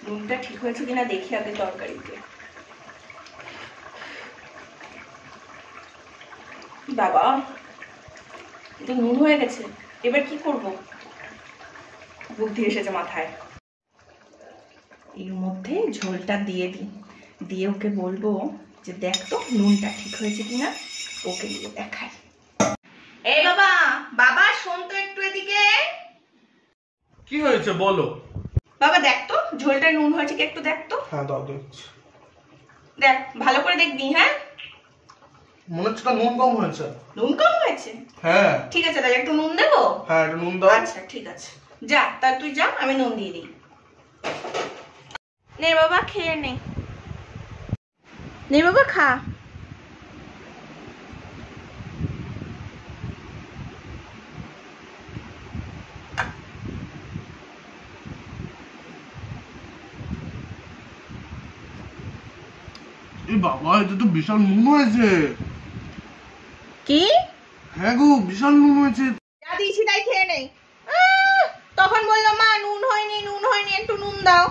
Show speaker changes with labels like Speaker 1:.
Speaker 1: নুনটা ঠিক হয়েছে কিনা দেখি আগে তরকারিতে। বাবা, এটা নুন হয়ে গেছে, এবার কি করব? বুদ্ধি এসেছে মাথায়। এর মধ্যে ঝোলটা দিয়ে দিই, দিয়ে ওকে বলবো যে দেখ তো নুনটা ঠিক হয়েছে কিনা, ওকে দিয়ে দেখাই। এই বাবা, বাবা শোন তো একটু এদিকে।
Speaker 2: কি হয়েছে বলো?
Speaker 1: বাবা দেখ তো ঝোলটা নুন হয়েছে কি, একটু দেখ তো।
Speaker 2: হ্যাঁ দাও দেখছি।
Speaker 1: দেখ ভালো করে দেখবি। হ্যাঁ
Speaker 2: মনে হচ্ছে নুন কম হয়েছে।
Speaker 1: নুন কম হয়েছে?
Speaker 2: হ্যাঁ
Speaker 1: ঠিক আছে, তাহলে একটু নুন দেবো।
Speaker 2: হ্যাঁ একটু নুন দাও।
Speaker 1: আচ্ছা ঠিক আছে, যা তা তুই যা, আমি নুন দিয়ে দিই। নে বাবা খেয়ে নে, নে বাবা খা।
Speaker 2: এই বাবা, এটা তো বিশাল নুন হয়েছে।
Speaker 1: কি?
Speaker 2: হ্যাঁ গো, বিশাল নুন হয়েছে।
Speaker 1: যা দিয়েছি তাই খেয়ে নেই। তখন বললো মা নুন হয়নি, নুন হয়নি, একটু নুন দাও।